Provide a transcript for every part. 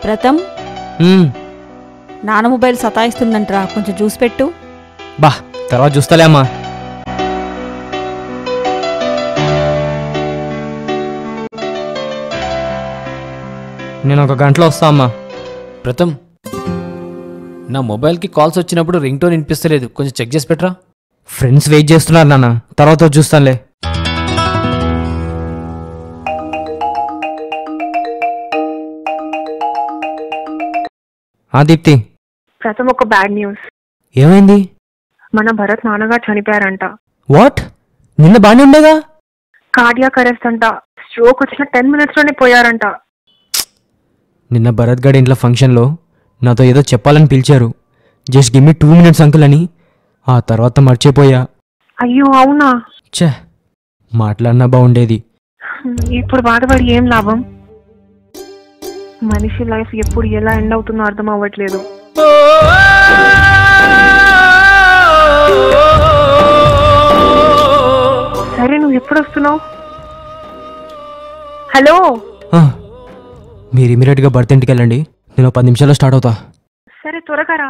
ప్రథమ్ నాన్న మొబైల్ సతాయిస్తుందంటరా, కొంచెం చూసి పెట్టు. బా తర్వాత చూస్తాలే అమ్మా. నేను ఒక గంటలో వస్తా అమ్మా. ప్రథమ్, నా మొబైల్కి కాల్స్ వచ్చినప్పుడు రింగ్ టోన్ వినిపిస్తలేదు, కొంచెం చెక్ చేసి పెట్టరా. ఫ్రెండ్స్ వెయిట్ చేస్తున్నారు నాన్న, తర్వాత చూస్తానులే. దీప్తి. ప్రథమ్, ఒక బ్యాడ్ న్యూస్. ఏమైంది? మన భరత్ నాన్నగారు చనిపోయారంట. వాట్? నిన్న బాగానే ఉండేగా? కార్డియాక్ అరెస్ట్ అంట. స్ట్రోక్ వచ్చిన 10 minutes లోనే పోయారంట. నిన్న భరత్ గడి ఇంట్లో ఫంక్షన్లో నాతో ఏదో చెప్పాలని పిలిచారు. Just give me 2 minutes uncle అని. ఆ తర్వాత మర్చిపోయా. అయ్యో అవునా? ఛే, మాట్లాడినా బాగుండేది. ఇప్పుడు బాధపడి ఏం లాభం? మనిషి లైఫ్ ఎప్పుడు ఎలా ఎండ్ అవుతుందో అర్థం అవ్వట్లేదు. సరే, నువ్వు ఎప్పుడు వస్తున్నావు? హలో, మీరు ఇమీడియట్గా భర్త ఇంటికి వెళ్ళండి, నేను 10 నిమిషాల్లో స్టార్ట్ అవుతా. సరే త్వరగా రా.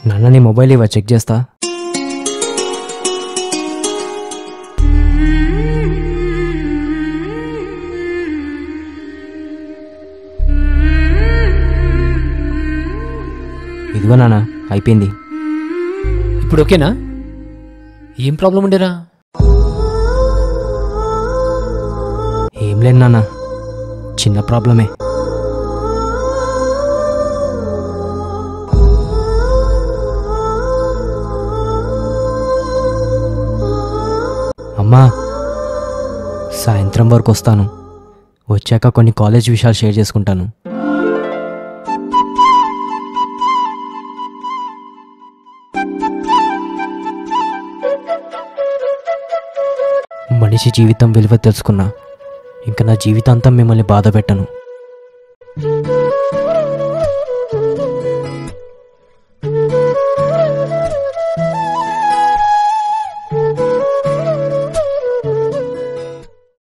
నాన్న నీ మొబైల్ ఇవ్వ, చెక్ చేస్తా. ఇదిగో నాన్న, అయిపోయింది. ఇప్పుడు ఓకేనా? ఏం ప్రాబ్లం ఉండేరా? ఏం లేదు నాన్న, చిన్న ప్రాబ్లమే. అమ్మా, సాయంత్రం వరకు వస్తాను. వచ్చాక కొన్ని కాలేజ్ విషయాలు షేర్ చేసుకుంటాను. మనిషి జీవితం విలువ తెలుసుకున్నా. ఇంకా నా జీవితాంతం మిమ్మల్ని బాధ పెట్టను.